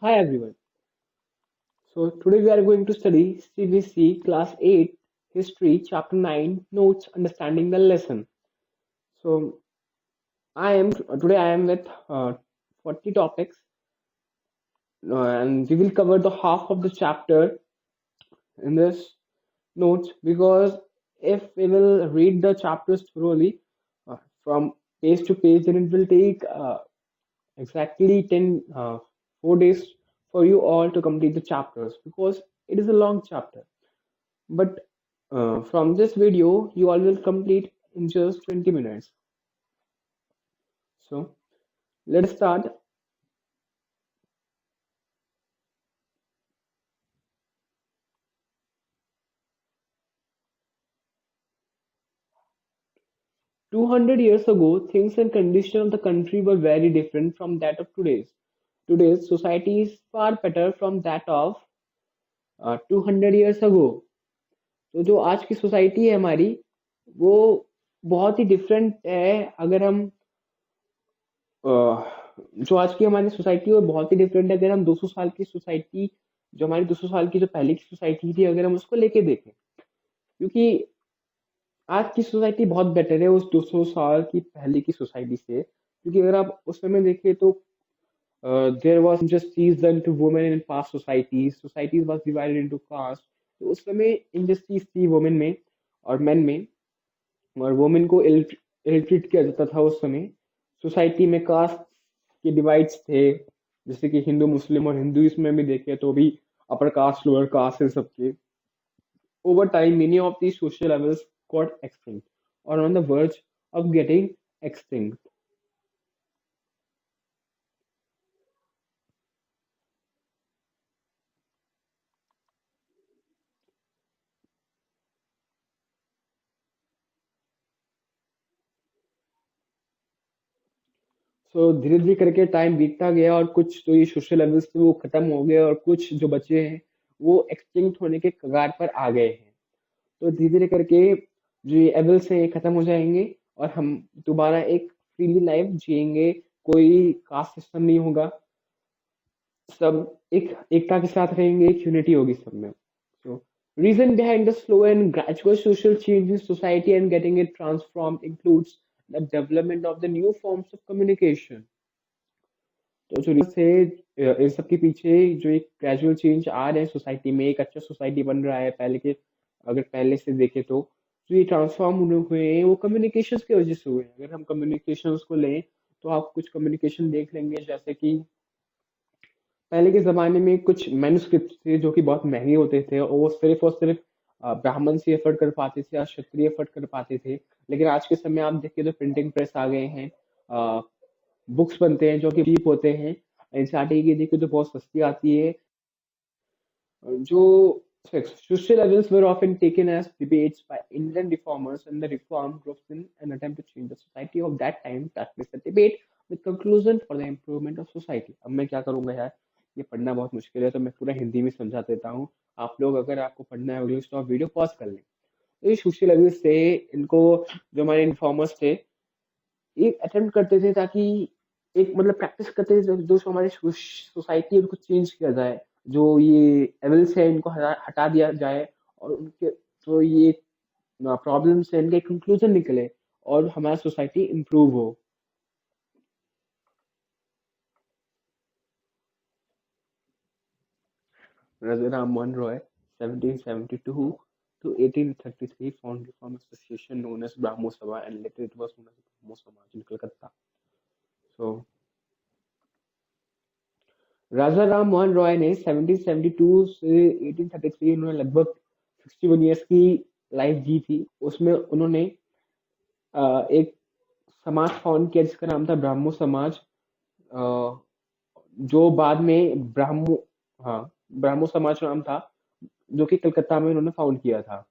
Hi everyone. So today we are going to study CBC Class 8 History Chapter 9 Notes Understanding the Lesson. So I am with 40 topics and we will cover the half of the chapter in this notes because if we will read the chapters thoroughly from page to page then it will take exactly 4 days for you all to complete the chapters because it is a long chapter. But from this video, you all will complete in just 20 minutes. So let's start. 200 years ago, things and conditions of the country were very different from that of today's. Today's society is far better from that of 200 years ago. तो जो आज की society है हमारी वो बहुत ही different है अगर हम अ, जो आज की हमारी सोसाइटी है वो बहुत ही डिफरेंट है अगर हम 200 साल की सोसाइटी जो हमारी 200 साल की जो पहले की सोसाइटी थी अगर हम उसको लेके देखें क्योंकि आज की सोसाइटी बहुत बेटर है उस 200 साल की पहले की सोसाइटी से क्योंकि अगर आप उस समय देखिए तो there was injustice done to women in past societies was divided into caste तो उस समय injustice थी वुमेन में और मेन में और वुमेन को इल ट्रीट किया जाता था उस समय सोसाइटी में कास्ट के डिवाइड्स थे जैसे कि हिंदू मुस्लिम और हिंदुइज्म में भी देखें तो भी अपर कास्ट लोअर कास्ट इन सबके over time, many of these social levels got extinct or on the verge of getting extinct. सो धीरे धीरे करके टाइम बीतता गया और कुछ जो ये सोशल लेवल्स थे वो खत्म हो गए और कुछ जो बचे हैं वो एक्सटिंक्ट होने के कगार पर आ गए हैं तो धीरे धीरे करके जो ये लेवल्स हैं ये खत्म हो जाएंगे और हम दोबारा एक फ्रीली लाइफ जिएंगे कोई कास्ट सिस्टम नहीं होगा सब एक एकता के साथ रहेंगे एक यूनिटी होगी सब में so reason behind the slow and gradual social change in society and getting it transformed includes the development of the new forms of communication तो जो रीजन है इन सब के पीछे जो एक ग्रेजुअल चेंज आ रहे हैं सोसाइटी में एक अच्छा सोसाइटी बन रहा है पहले के अगर पहले से देखे तो जो ये ट्रांसफॉर्म हुए हैं वो कम्युनिकेशंस की वजह से हुए हैं अगर हम कम्युनिकेशंस को लें तो आप कुछ कम्युनिकेशन देख लेंगे जैसे कि पहले के ज़माने में कुछ मैन्युस्क्रिप्ट थे जो कि बहुत महंगे होते थे और सिर्फ ब्राह्मण से एफर्ट कर पाते थे या क्षत्रिय एफर्ट कर पाते थे लेकिन आज के समय आप देखिए तो प्रिंटिंग प्रेस आ गए हैं बुक्स बनते हैं जो कि चीप होते हैं एनसीईआरटी की देखिए तो बहुत सस्ती आती है जो social levels were often taken as debates by Indian reformers and the reform groups in an attempt to change the society of that time practiced the debate with conclusion for the improvement of society. अब मैं क्या करूंगा यार ये पढ़ना बहुत मुश्किल है तो मैं पूरा हिंदी में समझा देता हूँ आप लोग अगर आपको पढ़ना है इंग्लिश तो आप वीडियो पॉज कर लें तो ये सोशल लेवल्स से इनको जो हमारे इन्फॉर्मर्स थे एक अटेम्प्ट करते थे ताकि एक मतलब प्रैक्टिस करते थे जो हमारी सोसाइटी है उनको चेंज किया जाए जो ये एवल्स है इनको हटा दिया जाए और उनके जो ये प्रॉब्लम्स है इनके कंक्लूजन निकले और हमारा सोसाइटी इम्प्रूव हो Rajaram Mohan Roy 1772 to 1833 found reform association known as Brahmo Sabha and later it was known as Brahmo Samaj in Calcutta. So राजा राम मोहन रॉय ने 1772 से 1833 उन्होंने लगभग 61 ईयर्स की लाइफ जी थी उसमें उन्होंने एक समाज फाउंड किया जिसका नाम था ब्राह्मो समाज अ, जो बाद में हाँ ब्राह्मो समाज नाम था जो कि कलकत्ता में उन्होंने फाउंड किया था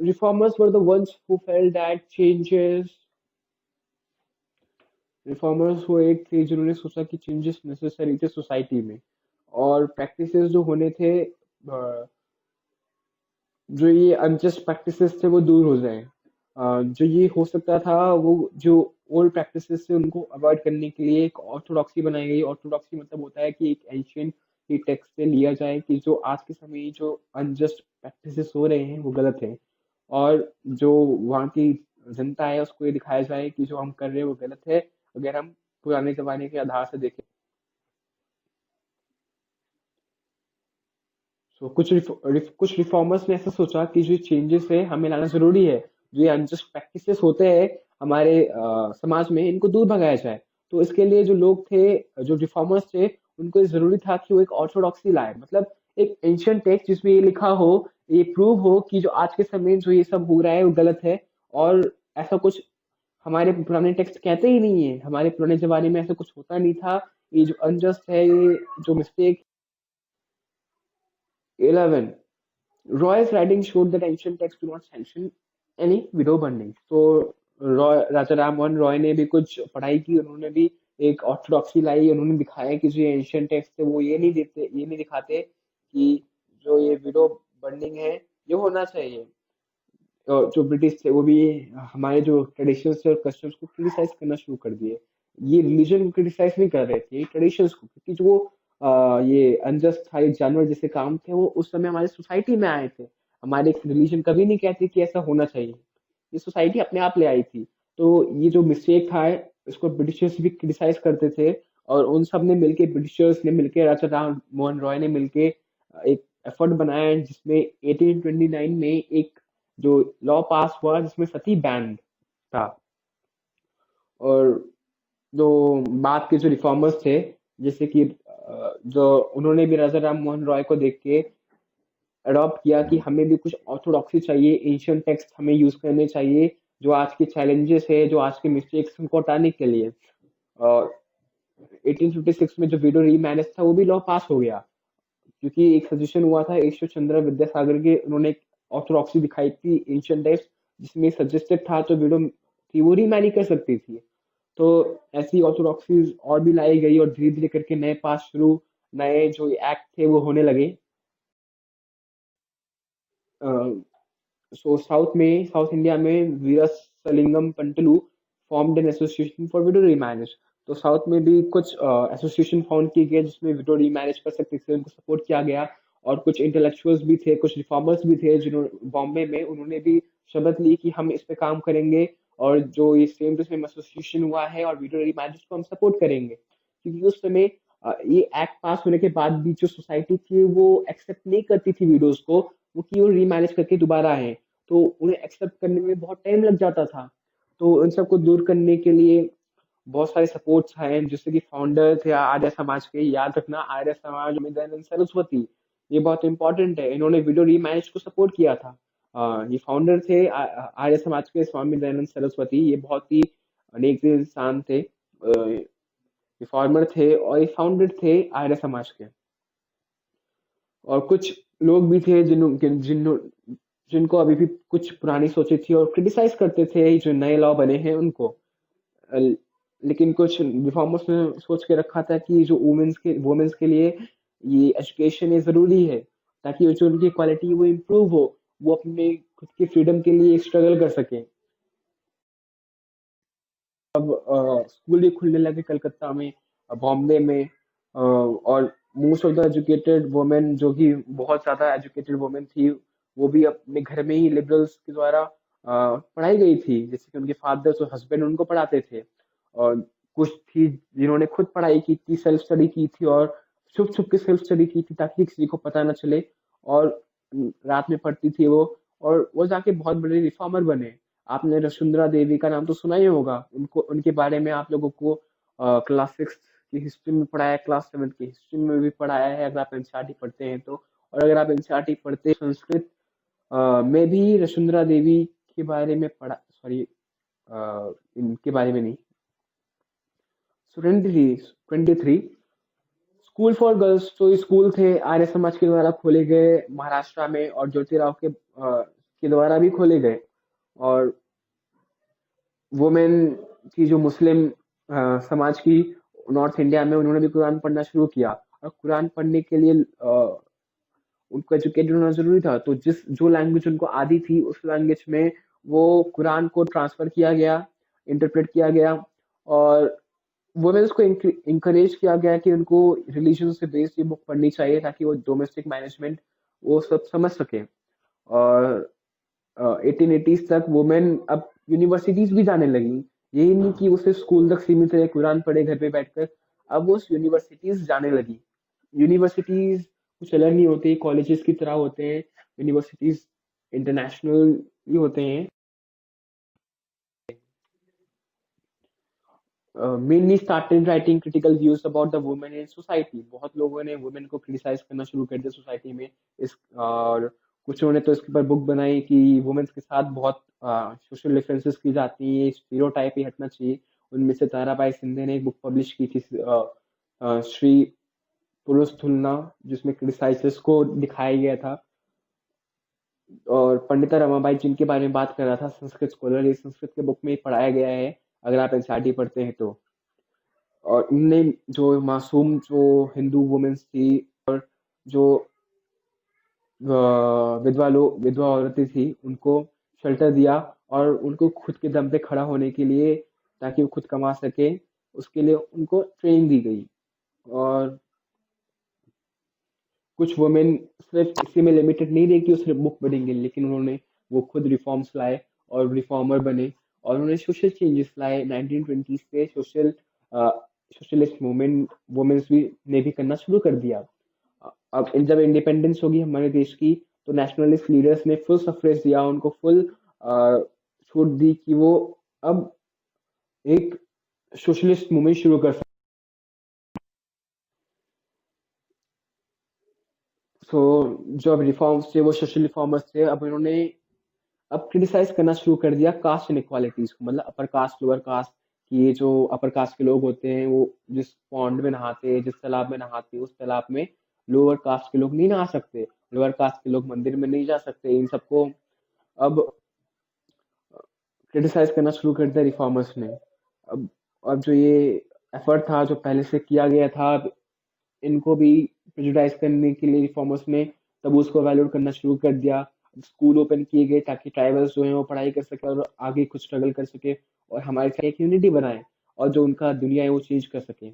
reformers were the ones who felt that changes reformers वो एक थे जिन्होंने सोचा कि चेंजेस नेसेसरी थे सोसाइटी में और प्रैक्टिसेस जो होने थे जो ये अनजस्ट प्रैक्टिसेस थे वो दूर हो जाएं जो ये हो सकता था वो जो ओल्ड प्रैक्टिसेस से उनको अवॉइड करने के लिए एक ऑर्थोडॉक्सी बनाई गई। ऑर्थोडॉक्सी मतलब होता है कि एक एंशियंट की टेक्स्ट से लिया जाए कि जो आज के समय में जो अनजस्ट प्रैक्टिसेस हो रहे हैं वो गलत है, और जो वहाँ की जनता है उसको ये दिखाया जाए कि जो हम कर रहे हैं वो गलत है, अगर हम पुराने जमाने के आधार से देखें। सो कुछ रिफॉर्मर्स ने ऐसा सोचा कि जो चेंजेस है हमें लाना जरूरी है, जो ये अनजस्ट प्रैक्टिसेस होते हैं हमारे समाज में इनको दूर भगाया जाए। तो इसके लिए जो लोग थे, जो रिफॉर्मर्स थे, उनको ये जरूरी था कि वो एक ऑर्थोडॉक्सी लाए, मतलब एक एंशियंट टेक्स्ट जिसमें ये लिखा हो, ये प्रूव हो कि जो आज के समय में जो ये सब हो रहा है वो गलत है। और ऐसा कुछ हमारे पुराने टेक्स्ट कहते ही नहीं है, हमारे पुराने जमाने में ऐसा कुछ होता नहीं था। ये जो अनजस्ट है, ये जो mistake. 11, Roy's writing showed that ancient texts do not sanction any widow burning. तो रॉय राजा राम मोहन रॉय ने भी कुछ पढ़ाई की, उन्होंने भी एक ऑर्थोडॉक्सी लाई, उन्होंने दिखाया कि जो एंशियंट टेक्स्ट है वो ये नहीं दिखाते कि जो ये विडो बर्निंग है ये होना चाहिए। जो ब्रिटिश थे वो भी हमारे जो ट्रेडिशंस थे और कस्टम्स को क्रिटिसाइज करना शुरू कर दिए। ये रिलीजन को क्रिटिसाइज नहीं कर रहे थे, ये ट्रेडिशंस को, क्योंकि जो ये अनजस्ट था, ये जानवर जैसे काम थे, वो उस समय हमारे सोसाइटी में आए थे। हमारे रिलीजन कभी नहीं कहते कि ऐसा होना चाहिए, ये सोसाइटी अपने आप ले आई थी। तो ये जो मिस्टेक था इसको ब्रिटिशर्स भी क्रिटिसाइज करते थे, और उन सब ने मिलके, ब्रिटिशर्स ने मिलके, राजा राम मोहन रॉय ने मिलके एक एफर्ट बनाया जिसमें 1829 में एक जो लॉ पास हुआ जिसमें सती बैन था। और जो बाद के जो रिफॉर्मर्स थे, जैसे कि जो उन्होंने भी राजा राम मोहन रॉय को देख के अडॉप्ट किया कि हमें भी कुछ ऑर्थोडॉक्सी चाहिए, एंशियंट टेक्स्ट हमें यूज करने चाहिए जो आज के चैलेंजेस है, जो आज के मिस्टेक्स उनको हटाने के लिए। और 1856 में जो विडो रीमैरिज था वो भी लॉ पास हो गया, क्योंकि एक सजेशन हुआ था ईश्वर चंद्र विद्यासागर के, उन्होंने एक ऑर्थोडॉक्सी दिखाई थी एंशियंट टेक्स्ट जिसमें सजेस्टेड था तो विडो थी वो रीमैरी कर सकती थी। तो ऐसी ऑर्थोडॉक्सीज और भी लाई गई और धीरे धीरे करके नए पास शुरू, नए जो एक्ट थे वो होने लगे। सो साउथ इंडिया में Veerasalingam Pantulu formed an association for widow remarriage. तो साउथ में भी कुछ एसोसिएशन फाउंड किए गए जिसमें विडो रीमैरिज कर सकते थे, उनको सपोर्ट किया गया। और कुछ इंटेलेक्चुअल्स भी थे, कुछ रिफॉर्मर्स भी थे जिन्होंने बॉम्बे में, उन्होंने भी शपथ ली कि हम इस पे काम करेंगे, और जो ये सेम टू सेम एसोसिएशन हुआ है और विडो रीमैरिज को हम सपोर्ट करेंगे। क्योंकि उस समय ये एक्ट पास होने के बाद भी जो सोसाइटी थी वो एक्सेप्ट नहीं करती थी विडोज को, वो कि वो रीमैरिज करके दोबारा आए, तो उन्हें एक्सेप्ट करने में बहुत टाइम लग जाता था। तो इन सबको दूर करने के लिए बहुत सारे सपोर्ट्स हैं, जैसे कि फाउंडर थे आर्य समाज के, याद रखना आर्य समाज में दयानंद सरस्वती, ये बहुत इंपॉर्टेंट है, इन्होंने विडो रीमैरिज को सपोर्ट किया था। ये फाउंडर थे आर्य समाज के स्वामी दयानंद सरस्वती, ये बहुत ही अनेक इंसान थे, रिफॉर्मर थे और ये फाउंडर थे आर्य समाज के। और कुछ लोग भी थे जिनको अभी भी कुछ पुरानी सोचें थी और क्रिटिसाइज करते थे जो नए लॉ बने हैं उनको। लेकिन कुछ रिफॉर्मर्स ने सोच के रखा था कि जो वुमेन्स के लिए ये एजुकेशन ये जरूरी है, ताकि जो उनकी क्वालिटी वो इम्प्रूव हो, वो अपने खुद की फ्रीडम के लिए स्ट्रगल कर सके। अब स्कूल भी खुलने लगे कलकत्ता में, बॉम्बे में, और most of the educated women, जो कि बहुत ज्यादा एजुकेटेड वुमेन थी, वो भी अपने घर में ही लिबरल्स के द्वारा पढ़ाई गई थी, जैसे कि उनके फादर और हस्बैंड उनको पढ़ाते थे। और कुछ थी जिन्होंने खुद पढ़ाई की थी, सेल्फ स्टडी की थी, और छुप छुप के सेल्फ स्टडी की थी ताकि किसी को पता ना चले, और रात में पढ़ती थी वो, और वो जाके बहुत बड़े रिफॉर्मर बने। आपने वसुंधरा देवी का नाम तो सुना ही होगा, उनको, उनके बारे में आप लोगों को क्लास 6 की हिस्ट्री में पढ़ाया है, क्लास 7 की हिस्ट्री में भी पढ़ाया है, अगर आप एनसीईआरटी पढ़ते हैं तो। और अगर आप एनसीईआरटी पढ़ते हैं संस्कृत में भी वसुंधरा देवी के बारे में पढ़ा, सॉरी इनके बारे में नहीं। सो 23 स्कूल फॉर गर्ल्स, तो ये स्कूल थे आर्य समाज के द्वारा खोले गए महाराष्ट्र में, और ज्योतिराव के द्वारा भी खोले गए। और वुमेन की जो मुस्लिम समाज की नॉर्थ इंडिया में, उन्होंने भी कुरान पढ़ना शुरू किया, और कुरान पढ़ने के लिए उनको एजुकेटेड होना जरूरी था। तो जिस जो लैंग्वेज उनको आती थी उस लैंग्वेज में वो कुरान को ट्रांसफर किया गया, इंटरप्रेट किया गया, और वुमेन्स को इंकरेज किया गया कि उनको रिलीजन से बेस्ड ये बुक पढ़नी चाहिए ताकि वो डोमेस्टिक मैनेजमेंट वो सब समझ सके। और 1880s तक वुमेन अब यूनिवर्सिटीज भी जाने लगी। यही नहीं कि उसे स्कूल तक सीमित रहे, कुरान पढ़े घर पे बैठकर, अब वो यूनिवर्सिटीज जाने लगी। यूनिवर्सिटीज कुछ अलग नहीं होती, कॉलेजेस की तरह होते हैं। यूनिवर्सिटीज इंटरनेशनल भी होते हैं। Mainly started writing critical views about the women in society. बहुत लोगों ने वुमेन को क्रिटिसाइज करना शुरू कर दिया सोसाइटी में। इस और कुछ ने तो इसके ऊपर बुक बनाई कि वुमेन्स के साथ बहुत सोशल डिफरेंसेस की जाती है, स्टीरियोटाइप ही हटना चाहिए। उनमें से ताराबाई सिंधे ने एक बुक पब्लिश की थी, श्री पुरुष तुलना, जिसमें क्रिटिसाइजेस को दिखाया गया था। और पंडिता रमाबाई जिनके बारे में बात कर रहा था, संस्कृत स्कॉलर, ये संस्कृत के बुक में ही पढ़ाया गया है अगर आप एनसीईआरटी पढ़ते हैं तो। और इनने जो मासूम जो हिंदू वुमेन्स थी, और जो विधवा औरतें थी, उनको शेल्टर दिया और उनको खुद के दम पे खड़ा होने के लिए, ताकि वो खुद कमा सके, उसके लिए उनको ट्रेनिंग दी गई। और कुछ वुमेन सिर्फ इसी में लिमिटेड नहीं रही कि वो सिर्फ बुक पढ़ेंगे, लेकिन उन्होंने वो खुद रिफॉर्म्स लाए और रिफॉर्मर बने, और उन्होंने सोशल चेंजेस लाए 1920 से। सोशलिस्ट मूवमेंट वुमेन्स भी ने भी करना शुरू कर दिया। अब जब इंडिपेंडेंस होगी हमारे देश की, तो नेशनलिस्ट लीडर्स ने फुल सफरेज दिया, उनको फुल छूट दी कि वो अब एक सोशलिस्ट मूवमेंट शुरू कर सकते। सो जो अब रिफॉर्म्स थे वो सोशल रिफॉर्मर्स थे, अब इन्होंने अब क्रिटिसाइज करना शुरू कर दिया कास्ट इनइक्वालिटीज को, मतलब अपर कास्ट लोअर कास्ट, कि ये जो अपर कास्ट के लोग होते हैं वो जिस पॉन्ड में नहाते हैं, जिस तालाब में नहाते हैं, उस तालाब में लोअर कास्ट के लोग नहीं नहा सकते, लोअर कास्ट के लोग मंदिर में नहीं जा सकते। इन सबको अब क्रिटिसाइज करना शुरू कर दिया रिफॉर्मर्स ने। अब अब जो ये एफर्ट था जो पहले से किया गया था, अब इनको भी प्रेजुडाइज करने के लिए रिफॉर्मर्स ने तब उसको वैल्यूड करना शुरू कर दिया। स्कूल ओपन किए गए ताकि ट्राइबल्स जो है वो पढ़ाई कर सके और आगे कुछ स्ट्रगल कर सके, और हमारे साथ एक यूनिटी बनाए, और जो उनका दुनिया है वो चेंज कर सके।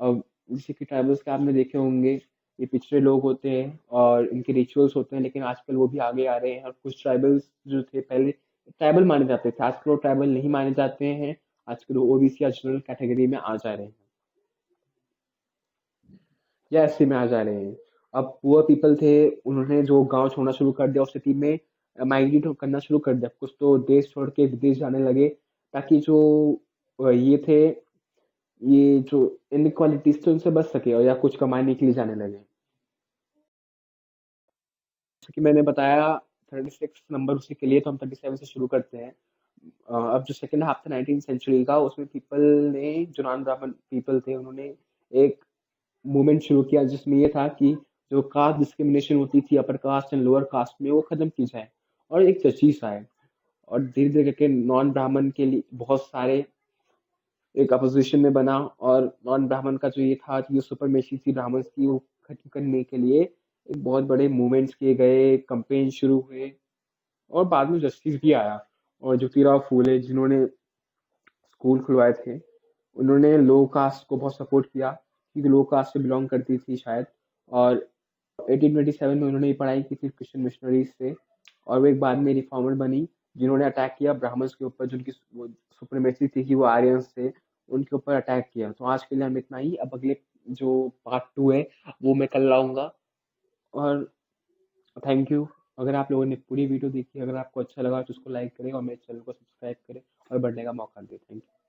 अब जैसे कि ट्राइबल्स के आपने देखे होंगे, ये पिछड़े लोग होते हैं और इनके रिचुअल्स होते हैं, लेकिन आजकल वो भी आगे आ रहे हैं। और कुछ ट्राइबल्स जो थे पहले ट्राइबल माने जाते थे, आजकल वो ट्राइबल नहीं माने जाते हैं, आजकल वो ओबीसी या जनरल कैटेगरी में आ जा रहे हैं, या एससी में आ जा रहे हैं। अब पुअर पीपल थे, उन्होंने जो गांव छोड़ना शुरू कर दिया, उस सिटी में माइग्रेट करना शुरू कर दिया, कुछ तो देश छोड़ के विदेश जाने लगे, ताकि जो ये थे, ये जो इनइक्वालिटीज थे उनसे बच सके, और या कुछ कमाने के लिए जाने लगे। जैसे कि मैंने बताया 36 नंबर उसी के लिए, तो हम 37 से शुरू करते हैं। अब जो सेकंड हाफ था 19th सेंचुरी का, उसमें पीपल ने, जो नॉन ब्राह्मण पीपल थे, उन्होंने एक मूवमेंट शुरू किया जिसमें ये था कि जो कास्ट डिस्क्रिमिनेशन होती थी upper caste and lower caste में, वो खत्म की जाए, और एक जस्टिस आए। और धीरे धीरे करके नॉन ब्राह्मण के लिए बहुत सारे एक अपोजिशन में बना, और नॉन ब्राह्मण का जो ये था कि जो सुपरमेसी थी ब्राह्मण की, वो खत्म करने के लिए एक बहुत बड़े मूवमेंट्स किए गए, कंपेन शुरू हुए, और बाद में जस्टिस भी आया। और ज्योतिराव फूले जिन्होंने स्कूल खुलवाए थे, उन्होंने लो कास्ट को बहुत सपोर्ट किया, क्योंकि लो कास्ट से बिलोंग करती थी शायद। और 1827 में उन्होंने ये पढ़ाई की थी क्रिश्चियन मिशनरीज से, और वो एक बाद में रिफॉर्मर बनी, जिन्होंने अटैक किया ब्राह्मण्स के ऊपर, जिनकी सुप्रीमेसी थी कि वो आर्यंस थे, उनके ऊपर अटैक किया। तो आज के लिए हम इतना ही। अब अगले जो पार्ट 2 है वो मैं कल लाऊंगा। और थैंक यू। अगर आप लोगों ने पूरी वीडियो देखी, अगर आपको अच्छा लगा तो उसको लाइक करें और मेरे चैनल को सब्सक्राइब करें और बढ़ने का मौका दें। Thank you.